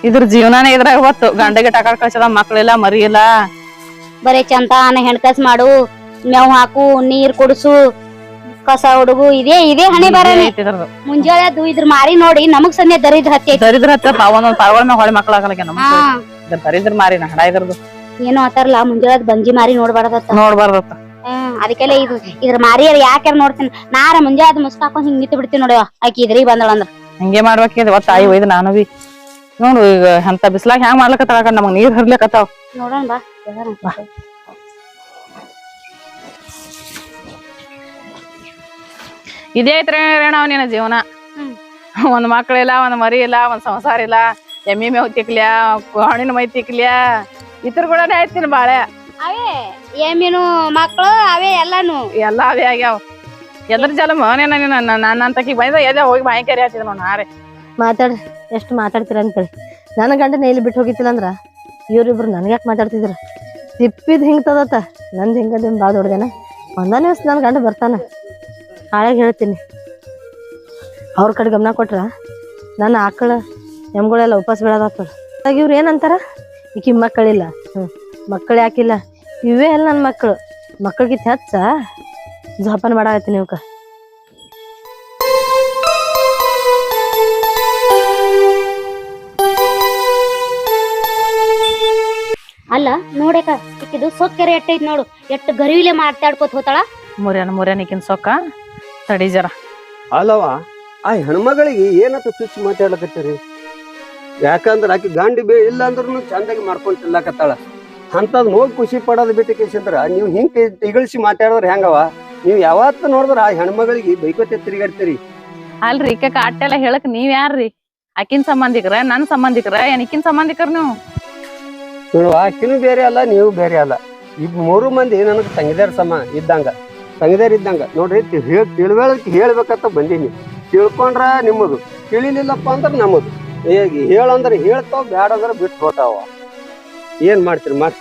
ಇದ್ರ ಜೀವನಾನೇ ಇದ್ರಾಗ ಹೊತ್ತು ಗಂಡಗೆ ಟಕಾರ ಕಳ್ಸದ ಮಕ್ಳಿಲ್ಲ ಮರಿ ಇಲ್ಲ. ಬರೇ ಚಂತಾನ ಹೆಣ್ಕಸ್ ಮಾಡು, ಮೇವ್ ಹಾಕು, ನೀರ್ ಕುಡ್ಸು, ಕಸ ಹುಡುಗು, ಇದೇ ಹಣೆ ಬರನೆ. ಮುಂಜಾನೆ ಅದು ಇದ್ರ ಮಾರಿ ನೋಡಿ ನಮಗ್ ಸನ್ನೆ ದರಿದ್ರ ಹತ್ತ ಒಂದೊಂದ್ ಪಾರ್ಗಳ ಮ್ಯಾಗ ಹೊಳೆ ಮಕ್ಳಾಗಲ್ಲ ನಮ್ ದರಿದ್ರ ಮಾರಿನ ಹಡ ಇದ್ರದು ಏನೋ ಆತಾರಲ್ಲ ಮುಂಜಾನೆ ಬಂಜಿ ಮಾರಿ ನೋಡ್ಬಾರ್ದತ್ತ. ಅದಕ್ಕೆಲ್ಲ ಇದ್ರ ಮಾರಿಯರ್ ಯಾಕ್ಯಾರ ನೋಡ್ತೀನಿ ನಾರ ಮುಂಜಾನೆ ಮುಸ್ಕಾಕೊಂಡ್ ಹಿಂಗ್ ನಿಂತು ಬಿಡ್ತೀನಿ ನೋಡಿ. ಆಕಿ ಇದ್ರಿಗೆ ಬಂದಳ ಅಂದ್ರ ಹಿಂಗೆ ಮಾಡ್ಬೇಕಿದ್ ತಾಯಿ ಒಯ್ದು ನಾನು ಬಿ ನೋಡು ಈಗ ಅಂತ ಬಿಸ್ಲಾಗ ಹ್ಯಾಂಗ ಮಾಡ್ಲಕತ್ತಾಳ ನಮಗ್ ನೀರ್ ಹರ್ಲಿಕತ್ತಾವ. ನೋಡೋಣ ಬಾ. ಇದೇ ಐತ್ರಿ ರೇಣ ಅವನಿನ ಜೀವನ. ಒಂದ್ ಮಕ್ಳಿಲ್ಲ, ಒಂದ್ ಮರಿ ಇಲ್ಲ, ಒಂದ್ ಸಂಸಾರ ಇಲ್ಲ. ಎಮ್ಮಿ ಮೇವ್ ತಿಕ್ಲ್ಯಾ, ಹಣ್ಣಿನ ಮೈ ತಿಕ್ಲ್ಯಾ, ಇತರ ಕೂಡನೇ ಆಯ್ತೀನಿ ಬಾಳೆ. ಅವೇ ಎಮ್ಮಿನು ಮಕ್ಳು ಅವೇ ಎಲ್ಲಾನು ಅವೇ ಆಗ್ಯಾವ. ಎದ್ರ ಜಲ ಮನೇನ ನನ್ನಂತಕಿ ಬಂದ ಎದೆ ಹೋಗಿ ಬಾಯಿಕರಿ ಹತ್ತಿದ ನೋಡ್ ನಾರೇ. ಎಷ್ಟು ಮಾತಾಡ್ತೀರ ಅಂತೇಳಿ ನನ್ನ ಗಂಡನ ಎಲ್ಲಿ ಬಿಟ್ಟು ಹೋಗಿತ್ತಿಲ್ಲ ಅಂದ್ರ ಇವ್ರಿಬ್ರು ನನ್ಗ್ಯಾಕೆ ಮಾತಾಡ್ತಿದ್ರ? ತಿಪ್ಪಿದ್ ಹಿಂಗ್ ತದತ್ತ ನಂದು ಹಿಂಗದ ಭಾಳ ದೊಡ್ಡದೇನ. ಒಂದನೇ ದಿವಸ ನನ್ನ ಗಂಡ ಬರ್ತಾನ, ಹಾಳಾಗಿ ಹೇಳ್ತೀನಿ. ಅವ್ರ ಕಡೆ ಗಮನ ಕೊಟ್ರ ನನ್ನ ಆಕಳ ಎಮ್ಗಳೆಲ್ಲ ಉಪವಾಸ ಬೀಳೋದಾಗ್ತದ. ಇವ್ರು ಏನಂತಾರ, ಈಕಿ ಮಕ್ಕಳಿಲ್ಲ, ಮಕ್ಕಳು ಯಾಕಿಲ್ಲ, ಇವೇ ಎಲ್ಲ ನನ್ನ ಮಕ್ಕಳಿಗೆ ಹೆಚ್ಚ ಜೋಪಾನ ಮಾಡಾಕತ್ತೀನಿ ಇವಕ್ಕ. ಅಲ್ಲ ನೋಡಕ ಇಕ್ಕಿದು ಸೊಕ್ಕೆರೆ ಎಟ್ಟೈತ್ ನೋಡು, ಎಟ್ಟು ಗರಿವಿಲೆ ಮಾತಾಡ್ಕೋತ ಹೋತಾಳ. ಮುರ್ಯಾನಿಕಿನ್ ಸೊಕ್ಕ ತಡಿ ಜರ. ಅಲ್ಲವ ಆ ಹೆಣ್ಮಗಳಿಗೆ ಏನಂತ ಚುಚ್ಚಿ ಮಾತಾಡ್ಲಕತ್ತೀರಿ? ಯಾಕಂದ್ರ ಆಕಿ ಗಾಂಡಿ ಇಲ್ಲ ಅಂದ್ರೂ ಚಂದಾಗಿ ಮಾಡ್ಕೊಂಡ್ ತಿನ್ಲಾಕತ್ತಾಳ. ಅಂತದ್ ನೋಡಿ ಖುಷಿ ಪಡೋದ್ ಬಿಟ್ಟು ಕೇಸಿದ್ರ ನೀವು ಹಿಂಗ್ ತಿಗಳಿಸಿ ಮಾತಾಡೋದ್ರ ಹೆಂಗವ? ನೀವ್ ಯಾವತ್ತ ನೋಡಿದ್ರ ಆ ಹೆಣ್ಮಗಳಿಗೆ ಬೈಕೋತೆ ತಿರುಗಾಡ್ತೀರಿ. ಅಲ್ರಿ ಈಕ ಅಟ್ಟೆಲ್ಲ ಹೇಳಕ್ ನೀವ್ ಯಾರ್ರಿ? ಆಕಿನ್ ಸಂಬಂಧಿಕರ, ನನ್ ಸಂಬಂಧಿಕರ, ಏನ್ ಈಕಿನ್ ಸಂಬಂಧಿಕರ ನೀವು? ನೋಡುವ, ಆಕಿನೂ ಬೇರೆ ಅಲ್ಲ, ನೀವು ಬೇರೆ ಅಲ್ಲ. ಈ 3 ಮಂದಿ ನನಗ್ ತಂಗಿದಾರ ತಂಗಿದಾರ ಇದ್ದಂಗ ನೋಡ್ರಿ. ತಿಳುವಳಿಕೆ ಹೇಳ್ಬೇಕಂತ ಬಂದೀನಿ. ತಿಳ್ಕೊಂಡ್ರ ನಿಮ್ಮದು, ತಿಳಿಲಿಲ್ಲಪ್ಪ ಅಂದ್ರ ನಮ್ಮದು. ಹೇಳಂದ್ರ ಹೇಳ್ತಾವ, ಬ್ಯಾಡ ಅಂದ್ರ ಬಿಟ್ಟು ಹೋತಾವ. ಏನ್ ಮಾಡ್ತೀರಿ ಮಾತ್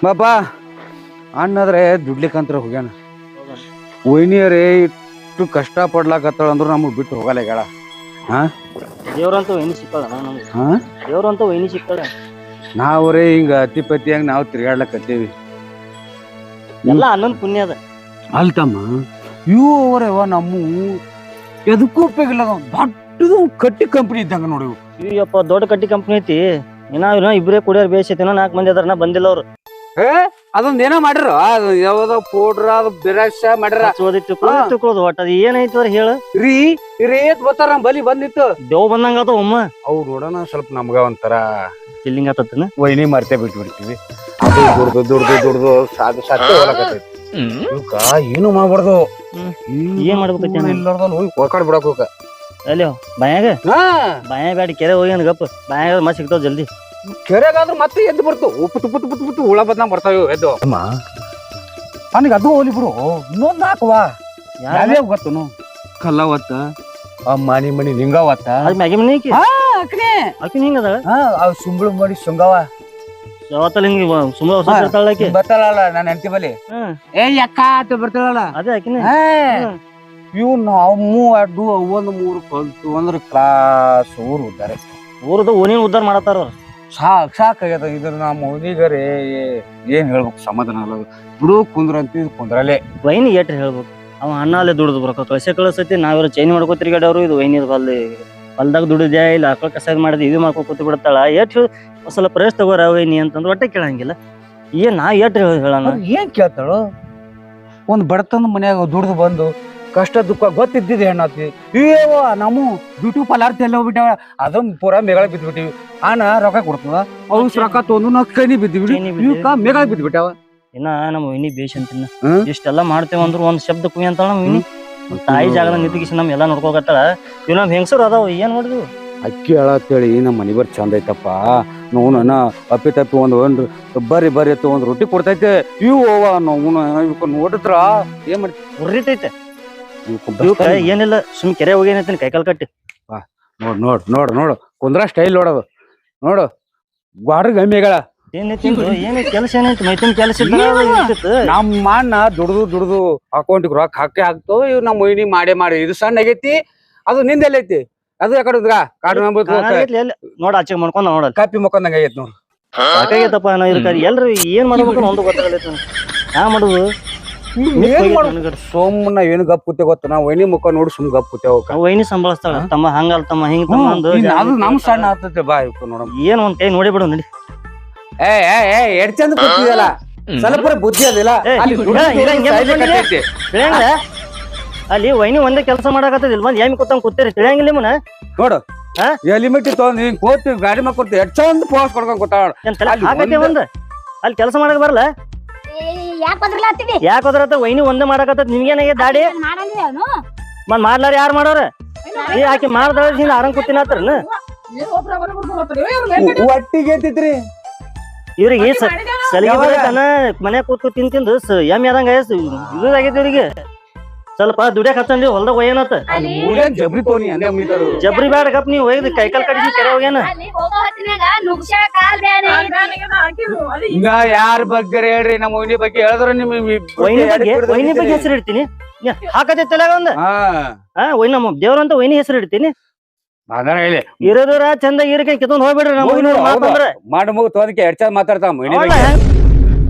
ಬಾಪಾ? ಅಣ್ಣಾದ್ರೆ ದುಡ್ಲಿಕ್ಕಂತ್ರ ಹೋಗ್ಯಾನ. ವೈನಿಯರೇ ಇಟ್ಟು ಕಷ್ಟ ಪಡ್ಲಾಕತ್ತಾಳ ಅಂದ್ರ ನಮಗ್ ಬಿಟ್ಟು ಹೋಗಲ್ಲ ಹೇಳ. ದೇವ್ರಂತ ವೈನಿ ಸಿಕ್ಕಳ ನಮ್ಗೆ. ದೇವ್ರಂತ ವೈನಿ ಸಿಕ್ಕಳ. ನಾವ್ರೇ ಹಿಂಗ ಅತಿಪತಿಯಾಗಿ ನಾವು ತಿರ್ಗಾಡ್ಲಕತ್ತೀವಿ. ಎಲ್ಲ ಅನ್ನೊಂದ್ ಪುಣ್ಯ ಅದ ಅಲ್ತಮ್ಮ. ಇವು ಅವರವ ನಮ್ಮ ಎದಕ್ಕೂ ಉಪಯೋಗಿಲ್ಲ. ದೊಡ್ಡದು ಕಟ್ಟಿ ಕಂಪನಿ ಇದ್ದಂಗ ನೋಡಿ. ಅಯ್ಯಪ್ಪ, ದೊಡ್ಡ ಕಟ್ಟಿ ಕಂಪ್ನಿ ಐತಿ. ಇನ್ನ ಇಬ್ರೇ ಕುಡಿಯೋರ್ ಬೇಸೈತಿ. 4 ಮಂದಿ ಅದಾರ, ಬಂದಿಲ್ಲ ಅವ್ರು. ಅದೊಂದ್ ಏನೋ ಮಾಡಿರ, ಯಾವ್ದೋ ಪೌಡ್ರ ಬಿರಾಶ ಮಾಡ್ಯಾರ. ತಿಳ್ಕೊಳ್ಳೋದು ಒಟ್ಟ ಅದ್ ಏನೈತಿ ಹೇಳ ರೀತ್ ಬರ್ತಾರ ಬಲಿ ಬಂದಿತ್ತು. ದೇವ್ ಬಂದಂಗ ಅದ ಒಮ್ಮ. ಅವ್ ನೋಡೋಣ ಸ್ವಲ್ಪ ನಮ್ಗ ಒಂಥರ ಫೀಲಿಂಗ್ ಆತನ. ವೈನಿ ಮರ್ತೇ ಬಿಟ್ಬಿಡ್ತೀವಿ. ಅದು ದುಡ್ದು ಸಾಧ್ಯ ಹೊಲಕತ್ತೈತಿ. ಇವಕ್ಕ ಏನು ಮಾಡ್ಬಾರ್ದು. ಏನ್ ಮಾಡ್ಬೇಕೈತಿ? ಇಲ್ಲಾರ್ದಲ್ ಹೋಗಿ ಹೋಗಾಡ್ ಬಿಡಕ್ ಹೋಗ. ಅಲ್ಲಿ ಬಾಯಾಗ ಬ್ಯಾಡಿ ಕೆರೆ ಹೋಗಿ ಗಪ್ಪ ಬಾಯಾಗ ಮತ್ ಸಿಗ್ತಾವ ಜಲ್ದಿ. ಕೆರೆಗಾದ್ರೂ ಮತ್ತೆ ಎದ್ದು ಬರ್ತು. ಉಪ್ಪು ಹುಳ ಬದ್ನಾಗ ಬರ್ತಾವ ಎದ್ದು. ಅಮ್ಮ ನನಗೆ ಅದು ಹೋಲಿ ಬಿಡು. ಇನ್ನೊಂದ್ ಹಾಕುವ ಯಾರೇ ಗೊತ್ತನು ಕಲ್ಲವತ್ತ, ಮನಿ ನಿಂಗವತ್ತ. ಅದ್ ಮ್ಯಾಗಿ ಮನಿ ಆಕಿ ಹಿಂಗ ಅದ. ಸುಂಬಳ ಮಾಡಿ ಶುಂಗವ ಯಾವತ್ತಲ್ಲ ಹಿಂಗ ಸುಂಬಳ ಹೊಸ ಬರ್ತಾಳಲ್ಲ ನನ್ನ ಹೆಂಡತಿ ಬಲಿ. ಅಕ್ಕ ಅಂತ ಬರ್ತಾಳಲ್ಲ, ಅದೇ ಆಕಿನ. ಇವ್ ನಾವು ಅಡ್ಡು ಒಂದ್ 3 ಕಲ್ತು ಅಂದ್ರ ಕ್ಲಾಸ್ ಊರು ಉದ್ದಾರೆ. ಊರದ ಓಣಿನ ಉದ್ದಾರ ಮಾಡತ್ತಾರ. ಸಾಕಾಗ್ಯದ. ಇದ್ರ ನಮ್ಮ ಓದಿಗರೇ ಏನ್ ಹೇಳ್ಬೇಕು, ಸಮಾಧಾನ ಅಲ್ಲ ಬಿಡು. ಕುಂದ್ರ ಅಂತ ಕುಂದ್ರಲ್ಲೇ ವೈನಿ ಏಟ್ರಿ ಹೇಳ್ಬೇಕು. ಅವ ಅಣ್ಣ ಅಲ್ಲೇ ದುಡ್ದು ಬರಕ ಕಳ್ಸತಿ. ನಾವ್ಯಾರ ಚೈನ್ ಮಾಡ್ಕೋ ತಿರ್ಗಾಡವ್ರು. ಇದು ವೈನಿದ ಹೊಲ್ದಾಗ ದುಡಿದ್ಯಾ ಇಲ್ಲ ಆಕಳ ಕಸ ಮಾಡಿದ್ ಇದು ಮಾಡ್ಕೊ ಕೂತ್ ಬಿಡ್ತಾಳ. ಏಟ್ ಒಂದ್ಸಲ ಪ್ರವೇಶ ತಗೋರ ವೈನಿ ಅಂತಂದ್ರೆ ಒಟ್ಟೆ ಕೇಳಂಗಿಲ್ಲ. ನಾ ಏಟ್ ಹೇಳೋಣ? ಏನ್ ಕೇಳ್ತಾಳು? ಒಂದ್ ಬಡತನ ಮನ್ಯಾಗ ದುಡ್ದು ಬಂದು ಕಷ್ಟ ದುಃಖ ಗೊತ್ತಿದ್ದಿದೆ ಹೆಣ್ಣಾತಿ. ಏವ ನಮ್ಮ ಬ್ಯೂಟಿ ಪಾರ್ಲರ್ ಎಲ್ಲ ಹೋಗ್ಬಿಟ್ಟಾವ. ಅದೊಂದ್ ಪೂರಾ ಮೇಗಳ ಬಿದ್ಬಿಟ್ಟಿವಿ. ಆನ ರೊಕ್ಕ ಕೊಡ್ತದ, ಅವ್ಸ್ ರೊಕ್ಕ ತೊಂದು ನಾವ್ ಕೈನಿ ಬಿದ್ದಿವಿ. ಮೇಗಳ ಬಿದ್ಬಿಟ್ಟಾವ. ಇನ್ನ ನಮ್ಮ ವೈನಿ ಬೇಷ್ ಅಂತಿನ ಇಷ್ಟೆಲ್ಲಾ ಮಾಡ್ತೇವ ಅಂದ್ರ ಒಂದ್ ಶಬ್ದ ಕುಯ್ ಅಂತಾಳ ನಮ್ಮ ವೈನಿ. ತಾಯಿ ಜಾಗದ ನಿಂತಿಗಿಸಿ ನಮ್ ಎಲ್ಲಾ ನೋಡ್ಕೋಕತ್ತಾಳ. ಇವ್ ನಮ್ ಹೆಂಗಸರು ಅದಾವ, ಏನ್ ಮಾಡಿದ್ವು? ಅಕ್ಕಿ ಹೇಳತ್ತೇಳಿ ನಮ್ಮ ಮನಿ ಬರ್ ಚಂದ ಐತಪ್ಪ. ನೋನ ಅಪ್ಪಿ ತಪ್ಪಿ ಒಂದ್ ಬರ್ರಿ ಒಂದ್ ರೊಟ್ಟಿ ಕೊಡ್ತೈತೆ. ಇವು ನಾವು ನೋಡಿದ್ರ ಏನ್ ಮಾಡ್ತಿ ಉರ್ರಿತೈತೆ. ಏನಿಲ್ಲ, ಸುಮ್ ಕೆರೆ ಹೋಗಿ ಏನೈತಿ ಕೈಕಾಲ್ ಕಟ್ಟಿ. ನೋಡು ಕುಂದ್ರ ಸ್ಟೈಲ್ ನೋಡೋದು ನೋಡು. ಗ್ವಾಡ್ರ ಗಮ್ಮಿಗಳ ಏನೈತಿ ಕೆಲಸ, ಏನೈತಿ ಮೈತಿನ ಕೆಲಸ. ನಮ್ಮ ಅಣ್ಣ ದುಡ್ದು ಅಕೌಂಟಿಗೆ ರೊಕ್ಕ ಹಾಕ್ತೋ. ಇವ್ ನಮ್ಮ ಮೊಯ್ನಿ ಮಾಡಿ ಇದು ಸಣ್ಣ ಆಗೈತಿ. ಅದು ನಿಂದೆಲ್ಲೈತಿ. ಅದು ಯಾಕಡೆ ಕಾಡು ನೋಡ ಆಚೆ ಮಾಡ್ಕೊಂಡ್ ನೋಡ ಕಾಪಿ ಮಕ್ಕೊಂದಂಗ ಆಗೈತ್ ನೋಡು. ಸಾಕಾಗೈತಪ್ಪ ನಾ ಇರ್ಕಾರಿ ಎಲ್ರು ಏನ್ ಮಾಡ್ಬೇಕು ಒಂದು ಗೊತ್ತಾಗಲ್ಲ ಹಾ ಮಾಡುದು ಏನ್ ಮಾಡೋದು ಸೋಮನ ಏನು ಗಪ್ ಕೂತೆ ಗೊತ್ತ ನಾ ವೈನಿ ಮುಖ ನೋಡಿ ಸುಮ್ ಗಪ್ ಕೂತೇವ ವೈನಿ ಸಂಭಾಳಿಸ್ತಾಳ ತಮ್ಮ ಹಂಗಲ್ ತಮ್ಮ ಹಿಂಗ್ ತಮ್ಮ ಅಂದು ಅದು ನಮ್ ಸಣ್ಣ ಆಗ್ತೈತೆ ಬಾ ಇವ್ಕ ನೋಡ ಏನ್ ಒಂದ್ ಕೈ ನೋಡಿ ಬಿಡು ನಡಿ ಎಡ್ ಚಂದ ಕೂತಿದಲ್ಲ ಸ್ವಲ್ಪ ಬುದ್ಧಿ ಅದಿಲ್ಲ ತಿಳಿಯಂಗ ಅಲ್ಲಿ ವೈನಿ ಒಂದೇ ಕೆಲಸ ಮಾಡಾಕತ್ತದಿಲ್ಲ ಬಂದ್ ಏಮಿ ಕೂತಂಗ್ ಕೂತೀರಿ ತಿಳಿಯಂಗಿಲ್ಲ ನಿಮ್ಮನ ನೋಡು ಲಿಮಿಟ್ ತಗೊಂಡ್ ಹಿಂಗ್ ಕೋತಿ ಗಾಡಿ ಮಕ್ಕ ಕೊಡ್ತಿ ಎಡ್ ಚಂದ ಪೋಸ್ ಕೊಡ್ಕೊಂಡ್ ಕೂತಾಳ ಒಂದ್ ಅಲ್ಲಿ ಕೆಲಸ ಮಾಡಕ್ ಬರಲ್ಲ ಯಾಕೆ ಹೋದ್ರತ್ತ ವೈನಿ ಒಂದೇ ಮಾಡಾಕತ್ತ ನಿಮ್ಗೇನಾಗ ದಾಡಿ ಮತ್ ಮಾಡ್ಲಾರ ಯಾರು ಮಾಡೋರ ಆಕಿ ಮಾಡ್ದಾಳ ಆರಂಗ್ ಕೂತಿನತ್ರನ ಒಟ್ಟಿಗೆ ಎತ್ತಿತ್ರಿ ಇವ್ರಿಗೆ ಸಲಿಗೆ ಬರತನ ಮನೆ ಕೂತ್ ತಿಂದು ಎಮ್ ಯಾರಂಗ ಇದಾಗೈತಿ ಇವ್ರಿಗೆ ಸ್ವಲ್ಪ ದುಡಿಯಾಕ ಹಚ್ಚಂದಿ ಹೊಲ್ದಾಗ ಒಯ್ಯನತ್ತ ಜಬ್ರಿ ತೋನಿ ಹಂಗೆ ಮುಗಿತಾರು ಜಬ್ರಿ ಬ್ಯಾಡ ಗಪ್ ನೀವು ಒಯ್ದು ಕೈಕಾಲ್ ಕಡಿಸಿ ಕೆರೆ ಹೋಗ್ಯಾನ ಈಗ ಯಾರ ಬಗ್ಗೆ ಹೇಳ್ರಿ ನಮ್ಮ ವೈನಿ ಬಗ್ಗೆ ಹೇಳಿದ್ರ ನಿಮ್ ವೈನಿ ಬಗ್ಗೆ ಹೆಸರು ಇಡ್ತೀನಿ ಹಾಕತ್ತೆ ತಲೆಗ ಒಂದ ವೈನಿ ನಮ್ಮ ದೇವ್ರಂತ ವೈನಿ ಹೆಸರು ಇಡ್ತೀನಿ ಇರೋದ್ರ ಚಂದ ಇರಕೆ ಕಿತ್ಕೊಂಡ್ ಹೋಗ್ಬಿಡ್ರಿ ನಮ್ಮ ಮಾಡ ಮೂಗ ತೋದಕ್ಕೆ ಎಡ್ ಚಂದ ಮಾತಾಡ್ತಾವ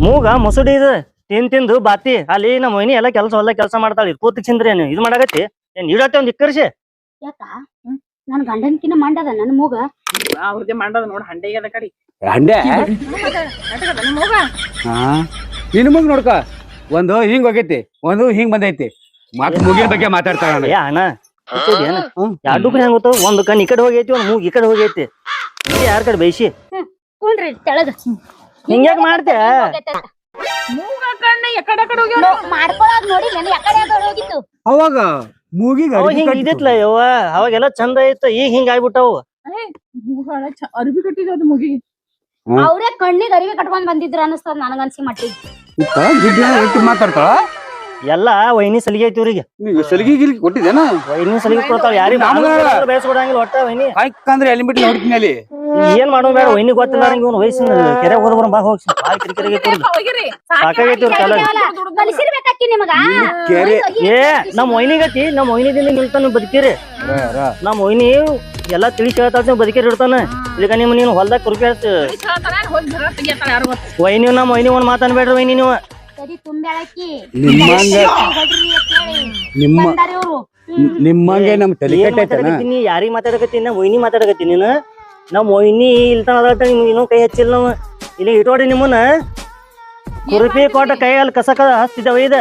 ಮೂಗ ಮುಸುಡಿ ಇದು ತಿಂದು ಬಾತಿ ಅಲ್ಲಿ ನಮ್ಮ ವೈನಿ ಎಲ್ಲ ಕೆಲಸ ಹೊಲ ಕೆಲಸ ಮಾಡ್ತಾಳ ಕೂತ್ ಚಿಂದ್ರಿ ಏನು ಇದು ಮಾಡಾಕತ್ತಿ ಏನ್ ಇಡತ್ತೆ ಒಂದ್ ಇಕ್ಕರ್ಸಿ ಯಾಕ ನನ್ ಗಂಡನ್ಕಿನ ಮಂಡದ ನನ್ ಮೂಗ ಅವ್ರದೇ ಮಾಡದ ನೋಡ್ ಹಂಡೆಗೆಲ್ಲ ಕಡಿ ಹಂಡೆ ನಿನ್ ಮುಗ್ ನೋಡ್ಕ ಒಂದು ಹಿಂಗ್ ಹೋಗೈತಿ ಒಂದು ಹಿಂಗ್ ಬಂದೈತಿ ಮತ್ ಮುಗಿನ ಬಗ್ಗೆ ಮಾತಾಡ್ತಾಳ ಅಣ್ಣ ಎರಡು ಕಡೆ ಹೆಂಗ್ ಗೊತ್ತಾವ ಒಂದ್ ಕಣ್ ಈ ಕಡೆ ಹೋಗೈತಿ ಒಂದ್ ಮೂಗ್ ಈ ಕಡೆ ಹೋಗೈತಿ ಯಾರ ಕಡೆ ಬೈಸಿ ಕುಂಡ್ರಿ ತೆಳಗ ಹಿಂಗ್ಯಾಕ ಮಾಡ್ತೇ ಮೂಗ ಕಣ್ಣ ಎಕಡೆ ಕಡೆ ಹೋಗ್ಯಾವ ಮಾಡ್ಕೊಳಕ್ ನೋಡಿ ನನ್ ಯಾಕಡೆ ಹೋಗಿತ್ತು ಅವಾಗ ಮೂಗಿಗೆ ಅವಾಗ ಹಿಂಗ್ ಇದಿತ್ಲ ಯವ್ವ ಅವಾಗೆಲ್ಲ ಚಂದ ಐತ ಈಗ ಹಿಂಗ ಆಗ್ಬಿಟ್ಟವು ಅರ್ಬಿ ಕಟ್ಟಿದ ಅದು ಮುಗಿಗೆ ಅವ್ರೇ ಕಣ್ಣಿಗೆ ಅರಿವಿ ಕಟ್ಕೊಂಡ್ ಬಂದಿದ್ರು ಅನಸ್ತದ ನನಗನ್ಸಿ ಮಟ್ಟಿಗೆ ಮಾತಾಡ್ತಾಳ ಎಲ್ಲಾ ವೈನಿ ಸಲಿಗೆ ಐತಿ ಇವ್ರಿಗೆ ಸಲಿಗೆ ಗಿಲ್ಗಿ ಕೊಟ್ಟಿದ್ದೇನ ವೈನಿ ಸಲಿಗೆ ಕೊಡ್ತಾಳ ಯಾರಿಗ ಬೇಸ್ಕೊಡಂಗಿಲ್ಲ ಒಟ್ಟ ವೈನಿ ಅಂದ್ರೆ ಎಲಿಮಿಟ್ ಹೊಡಿತೀನಿ ಅಲ್ಲಿ ಏನ್ ಮಾಡೋ ಬೇಡ ವೈನಿ ಗೊತ್ತಿಲ್ಲ ಇವನ್ ವಯಸ್ಸಿನ ಕೆರೆ ಹೋದ್ರ ಬಾ ಹೋಗಿ ಬಾಳ ಕಿರಿಕಿರಿ ಸಾಕಾಗೈತಿ ಇವ್ರ ಕಾಲ ಕಲಿಸಿರ್ಬೇಕಾಕಿ ನಿಮಗ ಏ ನಮ್ ವೈನಿಗತಿ ನಮ್ ವೈನಿದಿಂದ ನಿಲ್ತಾನ ಬದುಕಿರಿ ನಮ್ ವೈನಿ ಎಲ್ಲಾ ತಿಳಿಸಿ ಹೇಳ್ತಾಳ ಬದುಕಿರಿ ಇಡ್ತಾನ ಈಗ ನಿಮ್ ನೀನು ಹೊಲ್ದಾಗ ಕುರುಪಿ ವೈನಿ ನಮ್ ವೈನಿ ಒಂದ್ ಮಾತಾಡ್ಬೇಡ್ರಿ ವೈನಿ ನೀವು ನಿಮ್ಮಂಗೆ ನಮ್ ತಲೆ ಕೆಟ್ಟೈತನ ಯಾರಿಗ್ ಮಾತಾಡಕತ್ತೀನಿ ನಮ್ ವೈನಿ ಮಾತಾಡಕತ್ತೀನಿ ನೀನು ನಮ್ ವೈನಿ ಇಲ್ತಾನ ಅದ ನಿಮ್ಗೆ ಇನ್ನೂ ಕೈ ಹಚ್ಚಿಲ್ಲ ನಾವು ಇಲ್ಲಿ ಇಟ್ಟೋಡಿ ನಿಮ್ಮನ್ನ ಕುರುಪಿ ಕೊಟ್ಟ ಕೈಯಲ್ಲಿ ಕಸ ಹಚ್ತಿದ್ದಾವ ಇದ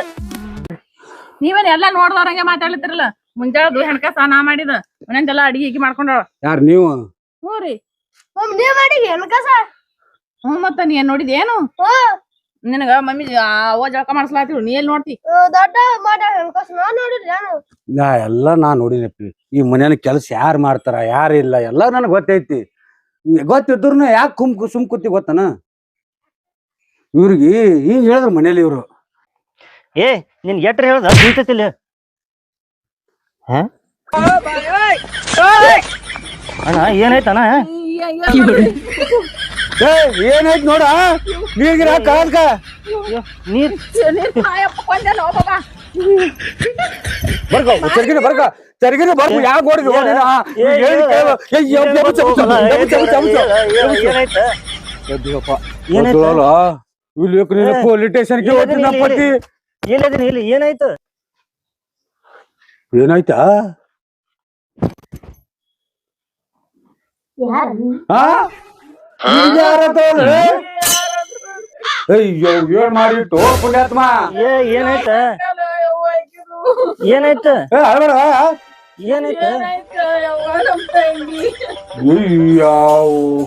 ನೀವೇನ್ ಎಲ್ಲಾ ನೋಡ್ದವ್ರಂಗೆ ಮಾತಾಡ್ತಿರಲ್ಲ ಮುಂಜಾಳದು ಹೆಣ್ಕಾಸ ನಾ ಮಾಡಿದ ಮನೆಂದೆಲ್ಲ ಅಡಿಗೆ ಮಾಡ್ಕೊಂಡಾಳ ಯಾರು ನೀವು ಹ್ಞೂ ರೀ ನೀವ್ ಮಾಡಿ ಹೆಣ್ಕಾಸ ಹ್ಞೂ ಮತ್ತ ನೀ ಏನ್ ನೋಡಿದ ಏನು ನಿನಗ ಮಮ್ಮಿ ಅವ ಜಳಕ ಮಾಡಿಸ್ಲಾತಿರು ನೀ ಎಲ್ಲಿ ನೋಡ್ತಿ ದೊಡ್ಡ ನೋಡಿದ್ರಿ ನಾ ಎಲ್ಲಾ ನಾ ನೋಡಿನಪ್ಪಿ ಈ ಮನೇನ ಕೆಲಸ ಯಾರು ಮಾಡ್ತಾರ ಯಾರಿಲ್ಲ ಎಲ್ಲಾ ನನಗ್ ಗೊತ್ತೈತಿ ಗೊತ್ತಿದ್ರು ಯಾಕೆ ಸುಮ್ ಕೂತಿ ಗೊತ್ತನ ಇವ್ರಿಗೆ ಹಿಂಗ್ ಹೇಳಿದ್ರು ಮನೇಲಿ ಇವ್ರು ಏ ನಿನ್ ಎಟ್ರ ಹೇಳ್ದ ತಿಂತತಿಲ್ಲ ಅಣ್ಣ ಏನಾಯ್ತಣ್ಣ ಏನಾಯ್ತು ನೋಡ ನೀರ್ಗಿರ ಕಾಲ್ಕ ನೀರ್ ಬರ್ಕೋ ಚರ್ಗಿನ ಬರ್ಕ ಚರ್ಗಿನ ಬರ್ಕು ಯಾಕೆ ಓಡಿದ್ರು ಪೊಲೀಸ್ ಸ್ಟೇಷನ್ಗೆ ಹೋಗ್ತೀನಿ ಏನಾಯ್ತು ಇಲ್ಲಿ ಏನಾಯ್ತು ಏನಾಯ್ತಾ ಅಯ್ಯೋ ಏನ್ ಮಾಡಿಟ್ಟು ಪುಣ್ಯಾತ್ಮ ಏನಾಯ್ತ ಏನಾಯ್ತ ಏನಾಯ್ತ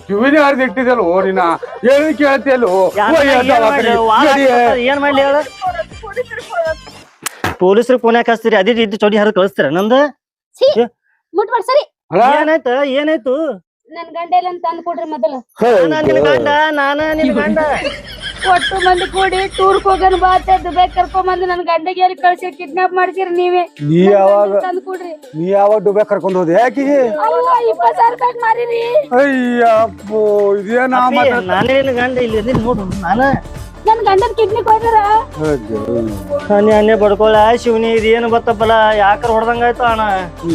ಕಿವಿನೇ ಹರಿದು ಇಟ್ಟಿದ್ದಲ್ಲ ಓರಿನ ಹೇಳಿ ಕೇಳ್ತಿಯಲ್ಲ ಏನ್ ಮಾಡ್ಲಿ ಹೇಳ ಪೊಲೀಸ್ರಿಗೆ ಫೋನ್ ಯಾಕೆ ಹಚ್ತೀರಿ ಅದೇ ಇದ್ದು ಚೌಡಿ ಹರಿದು ಕಳಿಸ್ತೀರ ನಂದ ಸರಿ ಏನಾಯ್ತ ಏನಾಯ್ತು ನನ್ ಗಂಡ ಇಲ್ಲ ಅಂತ ಅಂದ್ಕೊಡ್ರಿ ಮೊದಲು ನಿನ್ ಗಂಡ ನಾನ ನಿನ್ ಗಂಡ ಒಟ್ಟು ಮಂದಿ ಕೂಡಿ ಟೂರ್ ಹೋಗೋಣ ಬಾ ಅಂತ ದುಬೈ ಕರ್ಕೊಂಡ್ ಬಂದು ನನ್ ಗಂಡಗೆ ಎಲ್ಲಿ ಕಳ್ಸಿ ಕಿಡ್ನಾಪ್ ಮಾಡ್ತೀರಿ ನೀವೇ ನೀ ಯಾವಾಗ ತಂದ್ಕೊಡ್ರಿ ನೀ ಯಾವಾಗ ದುಬೈ ಕರ್ಕೊಂಡು ಹೋದೆ ಯಾಕಿಗೆ 20,000 ರೂಪಾಯಿ ಮಾರಿರಿ ಅಯ್ಯಪ್ಪೋ ಇದೇನಾ ನಾನೇ ನಿನ್ ಗಂಡ ಇಲ್ಲಿ ನೋಡು ನಾನ ನನ್ ಗಂಡನ ಕಿಡ್ನಿ ಕೊಯ್ದಾರ. ಅನ್ಯ ಬಡ್ಕೊಳ್ಳ ಶಿವನಿ ಇದು ಏನು ಗೊತ್ತಪ್ಪಲ್ಲ ಯಾಕರ್ ಹೊಡ್ದಂಗಾಯ್ತು ಅಣ್ಣ.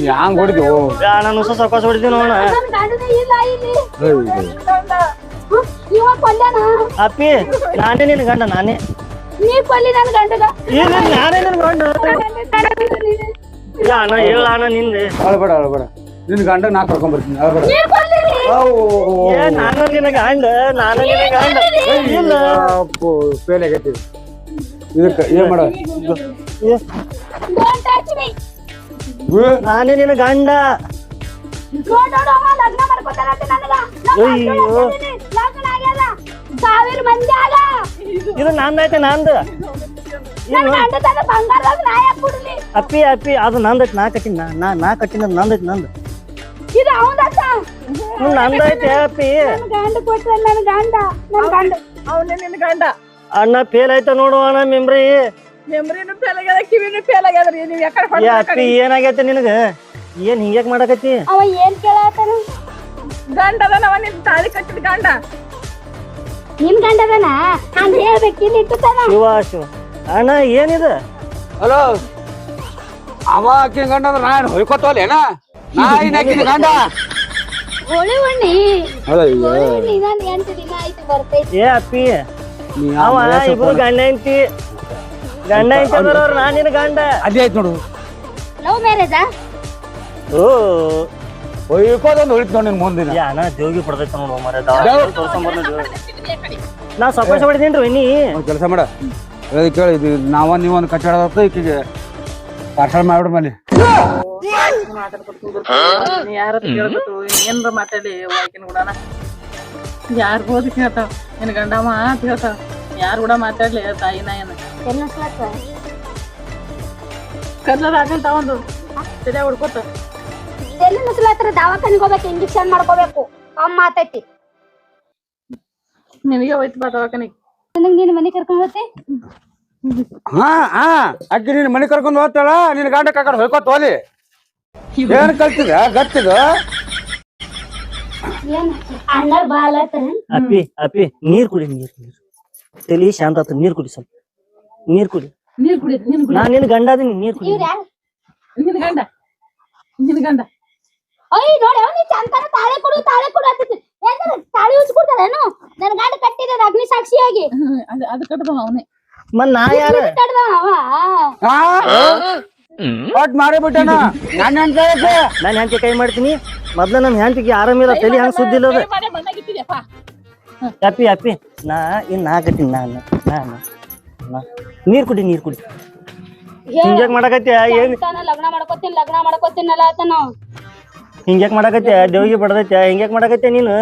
ಹ್ಯಾಂಗ್ ಹೊಡಿದ್ವು ಅಣ್ಣ ನುಸ ಸಾವಕಾಶ ಹೊಡಿದೀನಿ ಅಣ್ಣ. ನನ್ ಗಂಡನೇ ಇಲ್ಲ ಇಲ್ಲಿ. ಇವ ಕೊಲ್ಯಾನ. ಅಪ್ಪಿ ನಾನೇ ನಿನ್ ಗಂಡ ನಾನೇ. ನೀ ಕೊಲ್ಲಿ ನನ್ ಗಂಡಗ. ನಾನೇ ನಿನ್ ಗಂಡ. ಅಣ್ಣ ಹೇಳ ಅಣ್ಣ ನಿಂದೆ. ಅಳ್ಬೇಡ ನಿನ್ ಗಂಡ ನಾ ಕರ್ಕೊಂಡ್ ಬರ್ತೀನಿ ಅಳ್ಬೇಡ. ನಾನು ನಿನ್ನ ಗಂಡ ನಾನು ನಿನ್ನ ಗಂಡ ಇಲ್ಲ ಫೇಲ್ ಆಗೈತಿ ಇದಕ್ಕ ಏನ್ ಮಾಡ Don't touch me. ನಾನೇ ನಿನ್ನ ಗಂಡ. ನೋಡು ಲಗ್ನ ಮಾಡ್ಕೊತಾರಂತೆ ನನಗ. ಅಯ್ಯೋ. ಲಗ್ನ ಆಗ್ಯದ 1000 ಮಂದಿ ಆಗ. ಇದು ನಂದೈತೆ ನಂದು. ನನ್ ಗಂಡ ತನ್ನ ಬಂಗಾರದಾಗ ನಾ ಯಾಕೆ ಕೊಡ್ಲಿ? ಅಪ್ಪಿ ಅದು ನಂದೈತೆ ನಾ ಕಟ್ಟಿನ ನಾ ಕಟ್ಟಿನ ನಂದೈತೆ ನಂದು. ಇದು ಅವನದ. ನಂದೈತೆ ಅಪ್ಪಿ. ನನ್ ಗಂಡ ಕೊಟ್ರೆ ನನ್ ಗಂಡ ಅವನೇ ನಿನ್ ಗಂಡ. ಅಣ್ಣ ಫೇಲ್ ಆಯ್ತ ನೋಡು ಅಣ್ಣ ಮೆಮ್ರಿ. ಮೆಮ್ರಿನೂ ಫೇಲ್ ಆಗ್ಯದ ಕಿವಿನೂ ಫೇಲ್ ಆಗ್ಯದ್ರಿ ನೀವ್ ಯಾಕಡೆ ಏ ಅಪ್ಪಿ ಏನಾಗೈತೆ ನಿನಗ ಏನ್ ಹಿಂಗ್ಯಾಕ್ ಮಾಡಕತ್ತಿ? ಅವ ಏನ್ ಕೇಳಾತಾನ? ಗಂಡ ಅದ ನಾವ ನಿನ್ ತಾಳಿ ಕಟ್ಟಿದ ಗಂಡ. ನಿನ್ ಗಂಡದನ ನಾನ್ ಹೇಳ್ಬೇಕು ಇಲ್ಲಿ ಇಟ್ಟತಾನ. ಶಿವ ಅಣ್ಣ ಏನಿದೆ? ಹಲೋ ಅವ ಆಕಿನ ಗಂಡ ಅಂದ್ರೆ ನಾನು ಹೊಯ್ಕೋತೋಲೇನ ನಾ ಆಕಿನ ಗಂಡ. ಹೋಳಿ ಹುಣ್ಣಿ ನಾನು 8 ದಿನ ಆಯ್ತು ಬರ್ತೈತಿ. ಏ ಅಪ್ಪಿ ಅವ ಇಬ್ರು ಗಂಡ ಹೆಂಡ್ತಿ ಅದರವ್ರು ನಾ ನಿನ್ನ ಗಂಡ. ಅದೇ ಆಯ್ತು ನೋಡು ಲವ್ ಮ್ಯಾರೇಜಾ? ಓ ಹೊಯ್ಕೋದೊಂದು ಹೊಳಿತು ನೋಡಿ ನಿನ್ ಮುಂದಿನ ಯಾ ಅಣ್ಣ ದೇವ್ಗಿ ಪಡ್ದೈತ ನೋಡು ಮರ ನಾ ಸಾವಕಾಶ ಹೊಡಿದೇನ್ರಿ ನೀ ಕೆಲಸ ಮಾಡ ಕೇಳಿ ಇದು ನೀವೊಂದು ಕಟ್ಟಡ ಈಕಿಗೆ ಪಾರ್ಸಲ್ ಮಾಡ್ಬಿಡ ಮೇಲೆ ಯಾರ ಕೇಳ್ಬೇಕು ಏನ್ರ ಮಾತಾಡಿ ಆಕಿನ ಕೂಡನ ಯಾರ್ ಹೋದ್ ಕೇಳ್ತಾವ ನಿನ್ ಗಂಡಮ್ಮ ಅಂತ ಹೇಳ್ತಾವ. ಯಾರು ಕೂಡ ಮಾತಾಡ್ಲಿ ತಾಯಿನ ಏನ ಕರ್ಲದ ಆಗಂತ ಒಂದು ತಲೆ ಹೊಡ್ಕೋತ ಎಲ್ಲಿ ಮುಸ್ಲಾತ್ರ ದವಾಖಾನಿಗೆ ಹೋಗ್ಬೇಕು, ಇಂಜೆಕ್ಷನ್ ಮಾಡ್ಕೋಬೇಕು. ಕಮ್ಮ ಮಾತೈತಿ. ನಿನಗೆ ಹೋಯ್ತು ಬಾ ದವಾಖಾನಿಗೆ. ನಿನ್ ಮನೆ ಕರ್ಕೊಂಡ್ ಹೋಗ್ತಿ? ಅಕ್ಕಿ ನಿನ್ ಮನೆ ಕರ್ಕೊಂಡು ಹೋಗ್ತಾಳ ನಿನ್ ಗಂಡ ಕರ್ಕೊಂಡು ಹೊಯ್ಕೋತ ಹೋಲಿ. ಏನ್ ಕಲ್ತಿದ ಗತ್ತಿದ ಏನ್ ಅಣ್ಣರ್ ಬಾಲತ್ತ? ಅಪ್ಪಿ ನೀರ್ ಕುಡಿ ತಲಿ ಶಾಂತ ಆತ ನೀರ್ ಕುಡಿ ಸ್ವಲ್ಪ ನೀರ್ ಕುಡಿ ನಾ ನಿನ್ ಗಂಡ ಅದೀನಿ ನೀರ್ ಕುಡಿ. ಇವ್ರ ಯಾರು? ನಿನ್ ಗಂಡ ಅಯ್ಯ ನೋಡಿ ಅವ್ನಿ ಚಂತನ ತಾಳೆ ಕೊಡು ಅಂತಿದ್ದೆ. ಏನಾರ ತಾಳಿ ಉಚ್ಕೊಡ್ತಾರೇನು? ನನ್ ಗಂಡ ಕಟ್ಟಿದ ಅಗ್ನಿ ಸಾಕ್ಷಿಯಾಗಿ. ಅದು ಕಟ್ಟದ ಅವನೇ. ಮತ್ ನಾ ಯಾರ ಕಟ್ಟದ ಅವ. ಒಟ್ ಮಾರಿ ಬಿಟ್ಟಣ ನಾನ್ ಹೆಂಡತಿ ಕೈ ಮಾಡ್ತೀನಿ ಮೊದ್ಲ ನಮ್ ಹೆಂಡತಿಗೆ ಆರಾಮಿಲ್ಲ ತಲಿ ಹಂಗ ಸುದ್ದಿಲ್ಲ ಅದ. ಅಪ್ಪಿ ನಾ ಕಟ್ಟಿನಿ ನಾ ನೀರ್ ಕುಡಿ ಹಿಂಗ್ಯಾಕ್ ಮಾಡಕತ್ಯ ಏನ್ ಲಗ್ನ ಮಾಡ್ಕೊತೀನಲ್ಲ ಆತನ. ಹಿಂಗ್ಯಾಕ್ ಮಾಡಕತ್ಯ ದೇವ್ಗಿ ಬಡದೈತ್ಯ ಹಿಂಗ್ಯಾಕ್ ಮಾಡಕತ್ಯ ನೀನು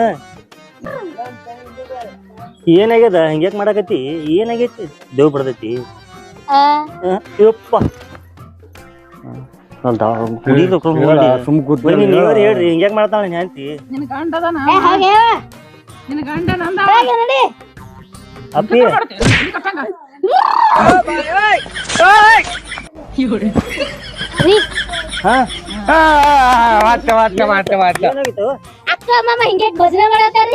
ಏನಾಗ್ಯದ ಹಿಂಗ್ಯಾಕ್ ಮಾಡಕತ್ತಿ ಏನಾಗೈತಿ ದೇವ್ ಬಡದೈತಿ ಯಪ್ಪ ನೀವ್ರ ಹೇಳ್ರಿ ಹಿಂಗ್ಯಾಕ್ ಮಾಡ್ತಾಳ ಹೆಂಡತಿ ನಿನ್ ಗಂಡ ಅದಾನ ಹಾಗೆ ನಿನ್ ಗಂಡ ನಂದ ನೋಡಿ ಅಪ್ಪಿ ಏನಾಗಿತ್ತು ಅಕ್ಕ ಮಾಮ ಹಿಂಗೆ ಭಜನೆ ಮಾಡತ್ತಾರಿ.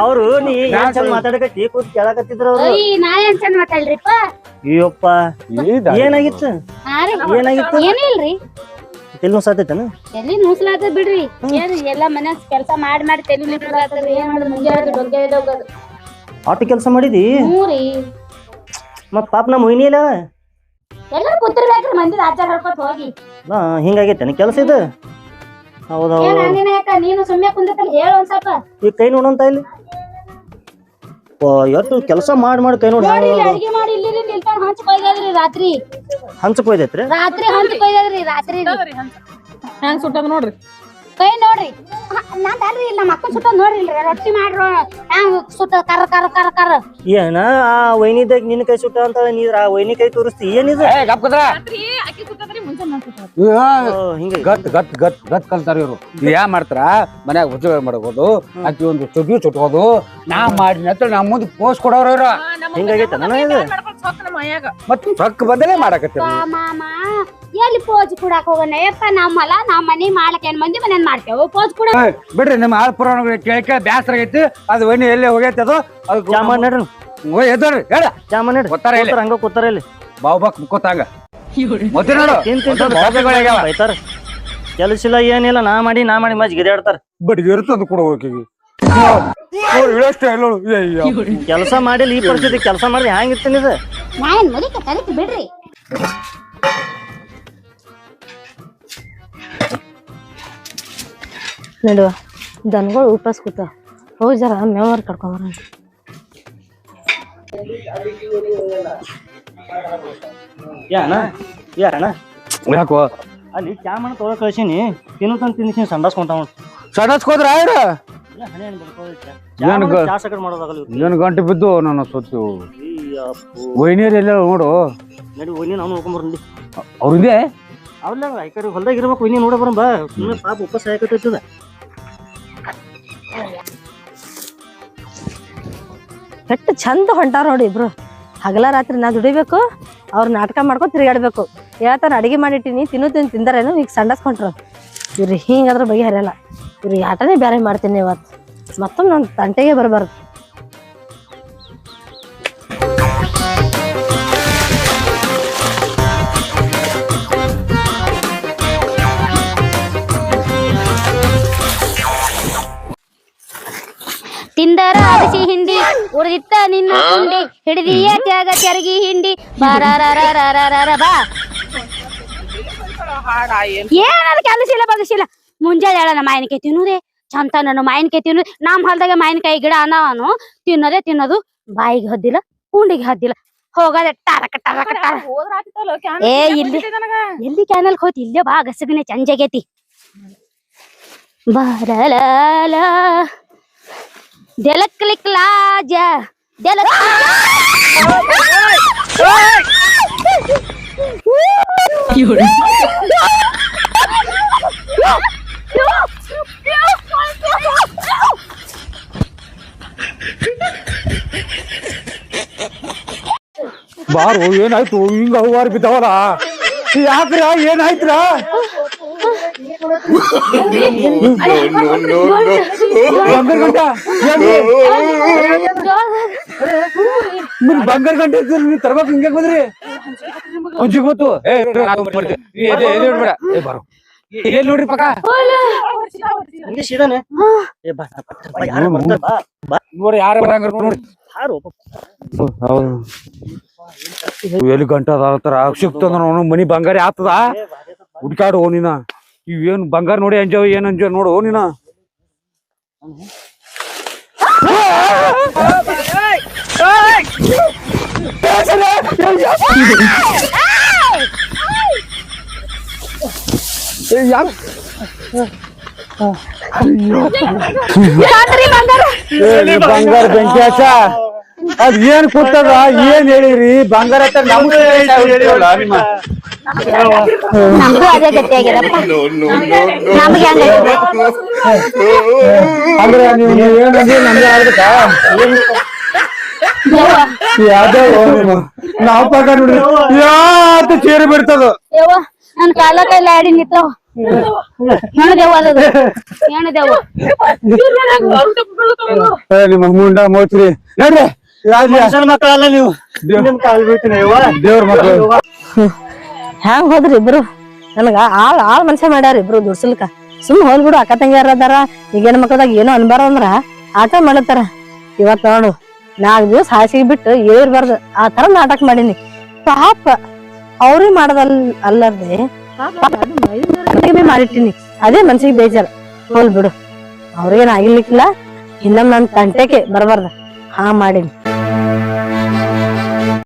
ಅವ್ರು ನೀ ಏನ್ ಚಂದ ಮಾತಾಡಕತ್ತಿ ಕೂತ್ ಕೇಳಕತ್ತಿದ್ರು ಅವ್ರು. ನಾ ಏನ್ ಚಂದ ಮಾತಾಡ್ರಿಪ್ಪ. ಅಯ್ಯಪ್ಪ ಏನಾಗಿತ್ತು ಏನೂ ಇಲ್ರಿ. ತಲೆ ನುಸಾತೈತನ ಎಲ್ಲಿ ನುಸ್ಲಾತ ಬಿಡ್ರಿ. ಏನ್ ಎಲ್ಲಾ ಮನ್ಯಾಗ ಕೆಲ್ಸ ಮಾಡಿ ತಲೆ ನುಸ್ಲಾತದ್ರಿ. ಏನ್ ಮಾಡುದು ಮುಂಜಾನೆ ಡೊಗ್ಗೆ ಹೋಗೋದು. ಆಟ ಕೆಲಸ ಮಾಡಿದಿ ಹ್ಞೂರಿ. ಮತ್ ಪಾಪ ನಮ್ಮ ಮೊಯ್ನಿ ಇಲ್ಲ ಎಲ್ಲರೂ ಕೂತಿರ್ಬೇಕ್ರಿ ಮಂದಿ ಆಚಾರ ಹೇಳ್ಕೊತ ಹೋಗಿ. ಹಿಂಗಾಗೈತೇನ ಕೆಲಸ ಇದು? ಹೌದೌದು ಏನ್ ಹಂಗೇನ ಯಾಕ ನೀನು ಸುಮ್ಮನೆ ಕುಂದಿರ್ತಾನೆ ಹೇಳು ಒಂದ್ ಸ್ವಲ್ಪ. ಈ ಕೈ ನೋಡಂತ ಇಲ್ಲಿ ಎಷ್ಟು ಕೆಲಸ ಮಾಡಿ ಕೈ ನೋಡಿ ಅಡಿಗೆ ಮಾಡಿ ಇಲ್ಲಿ ನಿಲ್ತಾನ ಹಂಚ್ ಕೊಯ್ದದ್ರಿ ರಾತ್ರಿ. ಹಂಚಕ್ ಹೋಯ್ತೈತ್ರಿ ರಾತ್ರಿ ಹಂಚ್ ಕೊಯ್ದದ್ರಿ ರಾತ್ರಿ. ಹ್ಯಾಂಗ ಸುಟ್ಟದ ನೋಡ್ರಿ ಕೈ ನೋಡ್ರಿ. ನಾನ್ ಅಲ್ರಿ ಇಲ್ಲ ನಮ್ಮ ಅಕ್ಕನ್ ಸುತ್ತ ನೋಡ್ರಿ ಇಲ್ರಿ ರೊಟ್ಟಿ ಮಾಡ್ರು ಹ್ಯಾಂಗ ಸುತ್ತ ಕರ ಕರ ಕರ ಕರ. ಏನ ಆ ವೈನಿದಾಗ ನಿನ್ ಕೈ ಸುಟ್ಟ ಅಂತ ನೀರ್ ಆ ವೈನಿ ಕೈ ತೋರಿಸ್ತಿ ಏನಿದೆ ಅಕ್ಕಿ ಸುತ್ತದ್ರಿ ಮುಂಚೆ ನಾನ್ ಸುತ್ತ ಹಿಂಗ ಗತ್ ಕಲ್ತಾರ ಇವ್ರು. ಯಾ ಮಾಡ್ತಾರ ಮನ್ಯಾಗ ಹುಚ್ಚ ಮಾಡ್ಬೋದು ಅಕ್ಕಿ ಒಂದು ಚುಗಿ ಚುಟ್ಕೋದು ನಾ ಮಾಡಿನ ಅಂತ ನಮ್ಮ ಮುಂದೆ ಪೋಸ್ ಕೊಡೋರು ಇವ್ರು. ಹಿಂಗಾಗೈತ ನನ್ನ ಇದು ಮತ್ ರೊಕ್ಕ ಬಂದಲೇ ಮಾಡಕತ್ತೀರ ಮಾಮ ಎಲ್ಲಿ ಪೋಜ್ ಕೊಡಾಕ ಹೋಗೋಣ ಯಪ್ಪ. ನಮ್ಮಲ್ಲ ನಾವ್ ಮನಿ ಮಾಡ್ಲಕ್ ಏನ್ ಮಂದಿ ಮನೇನ್ ಮಾಡ್ತೇವ ಪೋಜ್ ಕೂಡ ಬಿಡ್ರಿ ನಿಮ್ಮ ಆಳ್ ಪುರಾಣಗಳು ಕೇಳಕ ಬ್ಯಾಸರ ಆಗೈತಿ. ಅದು ವೈನಿ ಎಲ್ಲೇ ಹೋಗೈತಿ ಅದು ಚಾಮ ನಡ್ರಿ ಎದ್ದೋರಿ ಹೇಳ ಚಾ ಮನೆ ಗೊತ್ತಾರ ಇಲ್ಲಿ ಹಂಗ ಕೂತಾರ ಇಲ್ಲಿ ಬಾವು ಬಾಕ್ ಮುಕ್ಕೋತಾಂಗ ಮತ್ತೆ ನೋಡು ಬೈತಾರ ಕೆಲಸ ಇಲ್ಲ ಏನಿಲ್ಲ ನಾ ಮಾಡಿ ಮಜ್ ಗಿದಾಡ್ತಾರ ಬಡ್ಗೆ ಇರ್ತದ ಕೂಡ ಹೋಗಿ ಕೆಲಸ ಮಾಡಿಲ್ಲ ಈ ಪರಿಸ್ಥಿತಿ ಕೆಲಸ ಮಾಡಿ ಹ್ಯಾಂಗ ಇರ್ತೀನಿ ಇದು ನಾನ್ ಮುದಿಕ ತಲಿತು ಬಿಡ್ರಿ ನಡುವ ದನಗಳು ಉಪಾಸ್ ಕೂತ ಹೋಗಿ ಜರ ಮೇವಾರ ಕರ್ಕೊಂಬರ ಯಾಣ ಯಾಕೋ ಅಲ್ಲಿ ಚಾ ಮನೆ ತೊಗೊಳ ಕಳ್ಸೀನಿ ತಿನ್ನತಂತ ತಿನ್ನಿಸಿ ಸಂಡಾಸ್ಕೊಂತಾವ ಸಡಸ್ಕೋದ್ರ ಚಾ ಸಕಟ್ ಮಾಡೋದಾಗಲ್ಲ ಏನ್ ಗಂಟೆ ಬಿದ್ದು ನನ್ನ ಸೊತ್ತು ವೈನೀರ್ ಎಲ್ಲ ನೋಡು ನಡಿ ಒಯ್ನಿ ನಾವು ನೋಡ್ಕೊಂಬರ್ಲಿ ಅವ್ರಿಂದೆ ಅವ್ರಲ್ಲ ಈ ಕಡೆ ಹೊಲ್ದಾಗ ಇರ್ಬೇಕು ಒಯ್ನಿ ನೋಡ ಬರಂಬ ಸುಮ್ಮನೆ ಪಾಪ ಉಪಸ್ ಹಾಕತ್ತದ ಕೆಟ್ಟ ಚಂದ ಹೊಂಟಾರ ನೋಡಿ ಇಬ್ರು ಹಗಲ ರಾತ್ರಿ ನಾ ದುಡಿಬೇಕು ಅವ್ರ ನಾಟಕ ಮಾಡ್ಕೊಂಡು ತಿರುಗಾಡ್ಬೇಕು ಹೇಳ್ತಾರ ಅಡಿಗೆ ಮಾಡಿಟ್ಟಿನಿ ತಿಂದಾರೇನು ಈಗ ಸಂಡಸ್ಕೊಂಡ್ರು ಇವ್ರು ಹಿಂಗಾದ್ರ ಬಗ್ಗೆ ಹರಿಯಲ್ಲ ಇವ್ರಿಗೆ ಆಟನೇ ಬೇರೆ ಮಾಡ್ತೀನಿ ಇವತ್ತು ಮತ್ತೊಮ್ಮೆ ನನ್ನ ತಂಟೆಗೆ ಬರಬಾರ್ದು ತಿಂದರ ಅಗಸಿ ಹಿಂಡಿ ಉಳಿದಿತ್ತ ನಿನ್ನ ಹುಂಡಿ ಹಿಡಿದಿಯ ತ್ಯಾಗ ತೆರಗಿ ಹಿಂಡಿ ಬಾರಾರ ಬಾ ಏನಾದ್ರು ಕೆಲಸ ಇಲ್ಲ ಬಗಸಿಲ್ಲ ಮುಂಜಾನೆ ಹೇಳ ನಮ್ಮ ಮಾವಿನಕಾಯಿ ತಿನ್ನುದೇ ಚಂತ ನಾನು ಮಾವಿನಕಾಯಿ ತಿನ್ನುದು ನಮ್ಮ ಹೊಲದಾಗ ಮಾವಿನಕಾಯಿ ಗಿಡ ಅನ್ನವನು ತಿನ್ನೋದು ಬಾಯಿಗೆ ಹದ್ದಿಲ್ಲ ಉಂಡಿಗೆ ಹದ್ದಿಲ್ಲ ಹೋಗದೆ ಟರಕ ಟರಕ ಟರ ಏ ಇಲ್ಲಿ ಎಲ್ಲಿ ಕ್ಯಾನಲ್ ಹೋತಿ ಇಲ್ಲೇ ಬಾ ಗಸಗನೆ ಚಂಜಗೇತಿ ಬಾರಲ ದೆಲಕ್ಲಿಕ್ ಲಾಜ ದೆಲಕ್ ಬಾರು ಏನಾಯ್ತು ಹಿಂಗ ಹೂವಾರ ಬಿದ್ದಾವಲ್ಲ ಯಾಕ್ರ ಏನಾಯ್ತ್ರ ಬಂಗಾರ ಗಂಟೆ ನೀವು ತರ್ಬೇಕು ಹಿಂಗೆ ಬಂದ್ರಿ ಒಂಚಿ ಗೊತ್ತು ಬಾರು ಏನ್ ನೋಡ್ರಿ ಪಕ್ಕ ನೋಡಿ ಯಾರ ಬರಂಗ ನೋಡಿ ಎಲ್ಲಿ ಗಂಟೆ ಅದಾರ ಸಿಕ್ತಂದ್ರ ಮನಿ ಬಂಗಾರ ಆತದ ಹುಡ್ಕಾಡು ನೀನ ಇವೇನ್ ಬಂಗಾರ ನೋಡಿ ಅಂಜಾವ ಏನ್ ಅಂಜಾವ ನೋಡು ನೀನ ಬಂಗಾರ ಬೆಂಕಿ ಹಚ್ಚ ಅದ್ ಏನ್ ಕೂತದ ಏನ್ ಹೇಳಿರಿ ಬಂಗಾರ ನಿಮ್ಮ ನಮಗೂ ಅದೇ ಗಟ್ಟಿಯಾಗಿರಪ್ಪ ನಮ್ಗೆ ಅಂದ್ರೆ ನೀವು ಏನಂದ್ರೆ ನಮ್ಗೆ ಆಗ್ಬೇಕಾ ನಾವ್ ಪಾಕ ನೋಡ್ರಿ ಯಾತ ಚೇರಿ ಬಿಡ್ತದ ನನ್ ಕಾಲ ಕೈಲಿ ಆಡಿ ನಿಂತಾವ ನಿಮ್ಮ ಮುಂಡ ಮೋಚ್ರಿ ನೋಡ್ರಿ ಮಕ್ಕಳಲ್ಲ ನೀವು ದೇವ್ರ ಮಕ್ಳು ಹ್ಯಾಂಗ ಹೋದ್ರಿ ಇಬ್ರು ನನಗ ಆಳ್ ಮನುಷ್ಯ ಮಾಡ್ಯಾರ ಇಬ್ರು ದುಡ್ಸಲ್ಕ ಸುಮ್ ಹೋಲ್ಬಿಡು ಅಕ್ಕ ತಂಗಿಯಾರ ಅದಾರ ಈಗೇನ್ ಮಕ್ಳದಾಗ ಏನೋ ಅನ್ಬಾರ ಅಂದ್ರ ಆಟ ಮಾಡತ್ತಾರ ಇವತ್ ನೋಡು 4 ದಿವಸ ಹಾಸಿಗೆ ಬಿಟ್ಟು ಏರ್ಬಾರ್ದು ಆ ತರ ನಾಟಕ ಮಾಡೀನಿ ಪಾಪ ಅವ್ರಿಗೆ ಮಾಡೋದಲ್ ಅಲ್ಲದೆ ಮಾಡಿಟ್ಟಿನಿ ಅದೇ ಮನ್ಸಿಗೆ ಬೇಜಾರ ಹೋಲ್ ಬಿಡು ಅವ್ರಿಗೇನ್ ಆಗಿರ್ಲಿಕ್ಕಿಲ್ಲ ಇನ್ನೊಮ್ಮೆ ನನ್ ತಂಟೆಗೆ ಬರ್ಬಾರ್ದ ಹಾ ಮಾಡೀನಿ